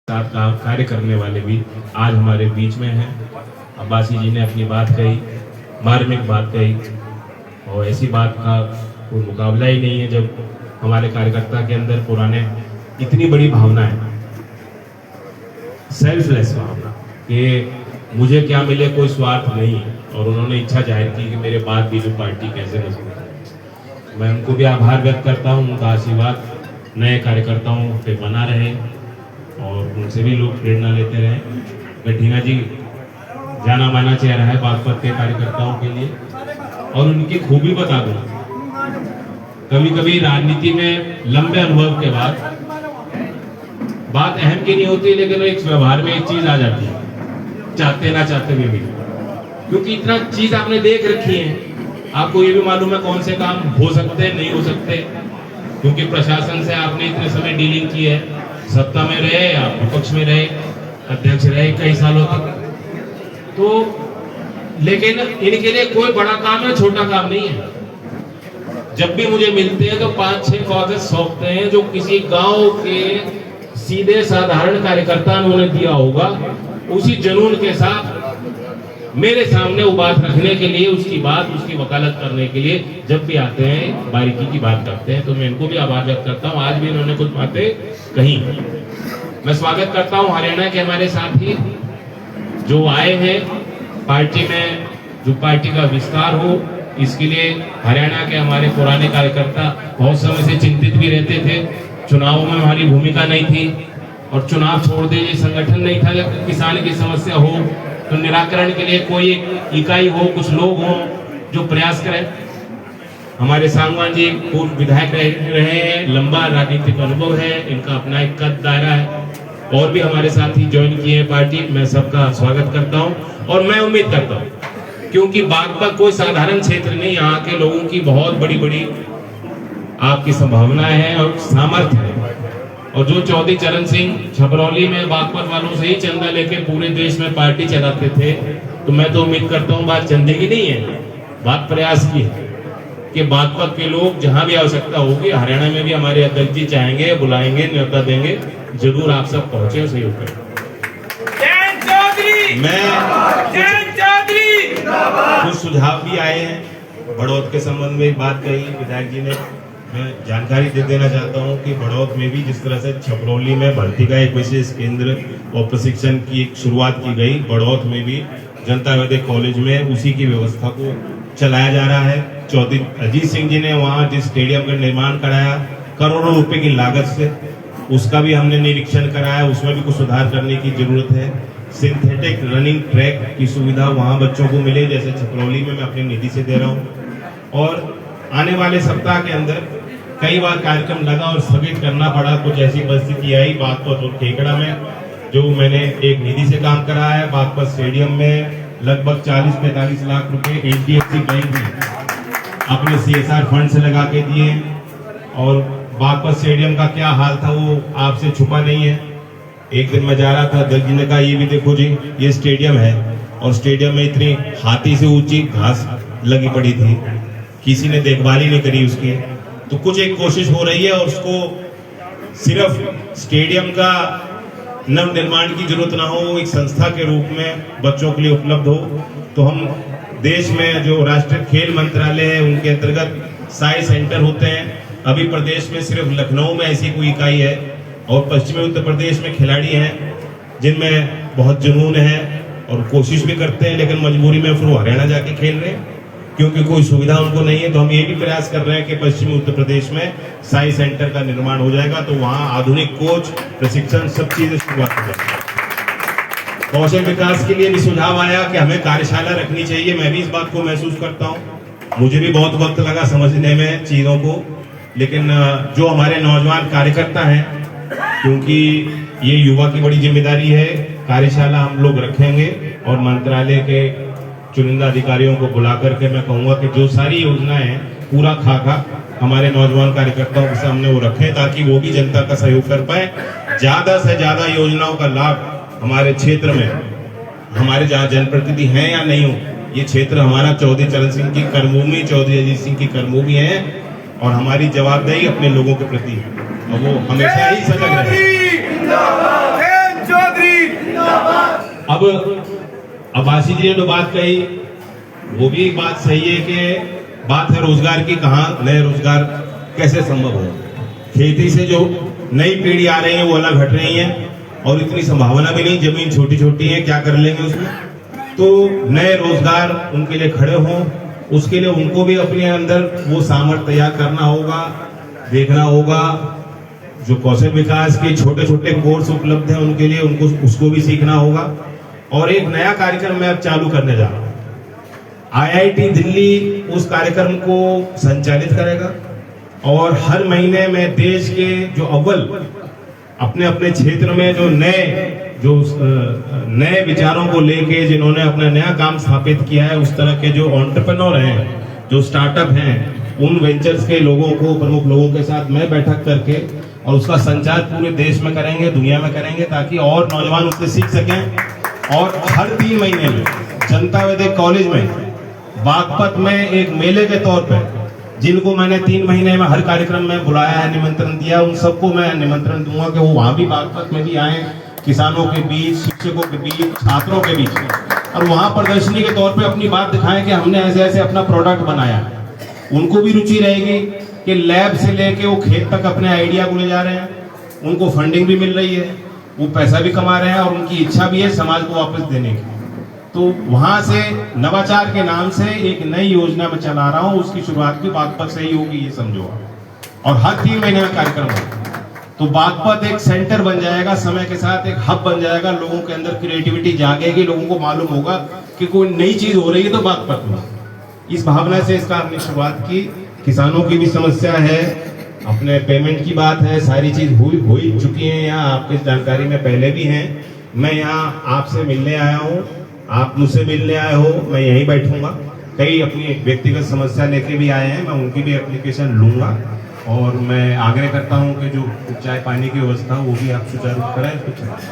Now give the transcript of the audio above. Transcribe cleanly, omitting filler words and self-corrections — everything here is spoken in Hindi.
साथ कार्य करने वाले भी आज हमारे बीच में हैं। अब्बासी जी ने अपनी बात कही, मार्मिक बात कही, और ऐसी बात का कोई मुकाबला ही नहीं है जब हमारे कार्यकर्ता के अंदर पुराने इतनी बड़ी भावना है, सेल्फलेस भावना कि मुझे क्या मिले, कोई स्वार्थ नहीं है। और उन्होंने इच्छा जाहिर की कि मेरे बाद भी जो पार्टी कैसे मजबूत है। मैं उनको भी आभार व्यक्त करता हूँ। उनका आशीर्वाद नए कार्यकर्ताओं पे बना रहे और उनसे भी लोग प्रेरणा लेते रहे। गठीना जी जाना माना चेहरा है बागपत के कार्यकर्ताओं के लिए, और उनकी खूबी बता दूं, कभी कभी राजनीति में लंबे अनुभव के बाद बात अहम की नहीं होती, लेकिन एक व्यवहार में एक चीज आ जाती है, चाहते ना चाहते हुए भी, क्योंकि इतना चीज आपने देख रखी है, आपको ये भी मालूम है कौन से काम हो सकते हैं, नहीं हो सकते, क्योंकि प्रशासन से आपने इतने समय डीलिंग की है, सत्ता में रहे या विपक्ष में रहे, अध्यक्ष रहे कई सालों तक। तो लेकिन इनके लिए कोई बड़ा काम है, छोटा काम नहीं है। जब भी मुझे मिलते हैं तो 5-6 कागज सौंपते हैं जो किसी गांव के सीधे साधारण कार्यकर्ता ने उन्हें दिया होगा, उसी जुनून के साथ मेरे सामने वो बात रखने के लिए, उसकी बात, उसकी वकालत करने के लिए जब भी आते हैं, बारीकी की बात करते हैं। तो मैं इनको भी आभार व्यक्त करता हूँ। आज भी इन्होंने कुछ बातें कही। मैं स्वागत करता हूँ हरियाणा के हमारे साथी जो आए हैं पार्टी में, जो पार्टी का विस्तार हो, इसके लिए हरियाणा के हमारे पुराने कार्यकर्ता बहुत समय से चिंतित भी रहते थे। चुनावों में हमारी भूमिका नहीं थी, और चुनाव छोड़ दे ये संगठन नहीं था। किसान की समस्या हो तो निराकरण के लिए कोई इकाई हो, कुछ लोग हो जो प्रयास करें। हमारे सांगवान जी पूर्व विधायक रहे हैं, लंबा राजनीतिक अनुभव है, इनका अपना एक कद दायरा है, और भी हमारे साथी ज्वाइन किए हैं पार्टी। मैं सबका स्वागत करता हूं, और मैं उम्मीद करता हूं, क्योंकि बागपत कोई साधारण क्षेत्र नहीं, यहाँ के लोगों की बहुत बड़ी बड़ी आपकी संभावनाएं हैं और सामर्थ्य है। और जो चौधरी चरण सिंह छपरौली में बागपत वालों से ही चंदा लेके पूरे देश में पार्टी चलाते थे, तो मैं तो उम्मीद करता हूँ बात चंदे की नहीं है, बात प्रयास की है कि बागपत के लोग जहां भी आवश्यकता होगी, हरियाणा में भी हमारे अध्यक्ष जी चाहेंगे, बुलाएंगे, न्योता देंगे, जरूर आप सब पहुंचे और सहयोग करें। कुछ सुझाव भी आए हैं। बढ़ौत के संबंध में बात कही विधायक जी ने, मैं जानकारी दे देना चाहता हूं कि बढ़ौत में भी जिस तरह से छपरौली में भर्ती का एक विशेष केंद्र और प्रशिक्षण की एक शुरुआत की गई, बढ़ौत में भी जनता वैद्य कॉलेज में उसी की व्यवस्था को चलाया जा रहा है। चौधरी अजीत सिंह जी ने वहां जिस स्टेडियम का निर्माण कराया करोड़ों रुपए की लागत से, उसका भी हमने निरीक्षण कराया, उसमें भी कुछ सुधार करने की जरूरत है। सिंथेटिक रनिंग ट्रैक की सुविधा वहां बच्चों को मिले, जैसे छपरौली में मैं अपनी निधि से दे रहा हूं। और आने वाले सप्ताह के अंदर कई बार कार्यक्रम लगा और स्थगित करना पड़ा, कुछ ऐसी परिस्थिति आई बागपत और ठेकड़ा में, जो मैंने एक निधि से काम कराया है। बागपत स्टेडियम में लगभग 40-45 लाख रुपए HDFC बैंक ने अपने CSR फंड से लगा के दिए, और बागपत स्टेडियम का क्या हाल था वो आपसे छुपा नहीं है। एक दिन मैं जा रहा था, अध्यक्ष जी ने कहा ये भी देखो जी, ये स्टेडियम है, और स्टेडियम में इतनी हाथी से ऊंची घास लगी पड़ी थी, किसी ने देखभाल ही नहीं करी उसकी। तो कुछ एक कोशिश हो रही है, और उसको सिर्फ स्टेडियम का नव निर्माण की जरूरत ना हो, एक संस्था के रूप में बच्चों के लिए उपलब्ध हो। तो हम देश में जो राष्ट्रीय खेल मंत्रालय है उनके अंतर्गत साई सेंटर होते हैं। अभी प्रदेश में सिर्फ लखनऊ में ऐसी कोई इकाई है, और पश्चिमी उत्तर प्रदेश में खिलाड़ी हैं जिनमें बहुत जुनून है और कोशिश भी करते हैं, लेकिन मजबूरी में फिर वो हरियाणा जाके खेल रहे हैं क्योंकि कोई सुविधा उनको नहीं है। तो हम ये भी प्रयास कर रहे हैं कि पश्चिमी उत्तर प्रदेश में साई सेंटर का निर्माण हो जाएगा, तो वहां आधुनिक कोच, प्रशिक्षण, सब चीजें शुरुआत हो जाएगी। कौशल विकास के लिए भी सुझाव आया कि हमें कार्यशाला रखनी चाहिए। मैं भी इस बात को महसूस करता हूँ, मुझे भी बहुत वक्त लगा समझने में चीजों को, लेकिन जो हमारे नौजवान कार्यकर्ता हैं, क्योंकि ये युवा की बड़ी जिम्मेदारी है, कार्यशाला हम लोग रखेंगे और मंत्रालय के चुनिंदा अधिकारियों को बुला करके मैं कहूंगा कि जो सारी योजनाएं हैं पूरा खाका हमारे नौजवान कार्यकर्ताओं के सामने वो रखें, ताकि वो भी जनता का सहयोग कर पाए। ज्यादा से ज्यादा योजनाओं का लाभ हमारे क्षेत्र में, हमारे जहाँ जनप्रतिनिधि हैं या नहीं हो, ये क्षेत्र हमारा चौधरी चरण सिंह की कर्मभूमि, चौधरी अजीत सिंह की कर्मभूमि है, और हमारी जवाबदेही अपने लोगों के प्रति, और वो हमेशा ही सजग रहे। अब अब्बासी जी ने जो बात कही वो भी एक बात सही है कि बात है रोजगार की, कहाँ नए रोजगार कैसे संभव हो। खेती से जो नई पीढ़ी आ रही है वो अलग हट रही है और इतनी संभावना भी नहीं, जमीन छोटी छोटी है, क्या कर लेंगे उसमें। तो नए रोजगार उनके लिए खड़े हों, उसके लिए उनको भी अपने अंदर वो सामर्थ्य तैयार करना होगा, देखना होगा। जो कौशल विकास के छोटे छोटे कोर्स उपलब्ध हैं उनके लिए उनको उसको भी सीखना होगा। और एक नया कार्यक्रम मैं अब चालू करने जा रहा हूँ। IIT दिल्ली उस कार्यक्रम को संचालित करेगा और हर महीने में देश के जो अव्वल अपने अपने क्षेत्र में जो नए विचारों को लेके जिन्होंने अपना नया काम स्थापित किया है, उस तरह के जो एंटरप्रेन्योर हैं, जो स्टार्टअप हैं, उन वेंचर्स के लोगों को, प्रमुख लोगों के साथ मैं बैठक करके और उसका संचार पूरे देश में करेंगे, दुनिया में करेंगे, ताकि और नौजवान उससे सीख सकें। और हर 3 महीने में जनता वैदिक कॉलेज में बागपत में एक मेले के तौर पर, जिनको मैंने 3 महीने में हर कार्यक्रम में बुलाया है, निमंत्रण दिया, उन सबको मैं निमंत्रण दूंगा कि वो वहां भी बागपत में भी आए, किसानों के बीच, शिक्षकों के बीच, छात्रों के बीच, और वहां प्रदर्शनी के तौर पे अपनी बात दिखाएं कि हमने ऐसे ऐसे अपना प्रोडक्ट बनाया। उनको भी रुचि रहेगी कि लैब से लेके वो खेत तक अपने आइडिया को ले जा रहे हैं, उनको फंडिंग भी मिल रही है, वो पैसा भी कमा रहे हैं और उनकी इच्छा भी है समाज को वापस देने की। तो वहां से नवाचार के नाम से एक नई योजना में चला रहा हूं, उसकी शुरुआत भी बागपत से ही होगी, ये समझो। और हर 3 महीने में कार्यक्रम होगा। तो बागपत एक सेंटर बन जाएगा, समय के साथ एक हब बन जाएगा, लोगों के अंदर क्रिएटिविटी जागेगी, लोगों को मालूम होगा कि कोई नई चीज हो रही है तो बागपत में। इस भावना से इसका हमने शुरुआत की। किसानों की भी समस्या है, अपने पेमेंट की बात है, सारी चीज हो चुकी है यहाँ, आपकी जानकारी में पहले भी हैं। मैं यहाँ आपसे मिलने आया हूँ, आप मुझसे मिलने आए हो, मैं यहीं बैठूंगा। कई अपनी व्यक्तिगत समस्या लेके भी आए हैं, मैं उनकी भी एप्लीकेशन लूंगा और मैं आग्रह करता हूं कि जो चाय पानी की व्यवस्था वो भी आप सुचारू करें।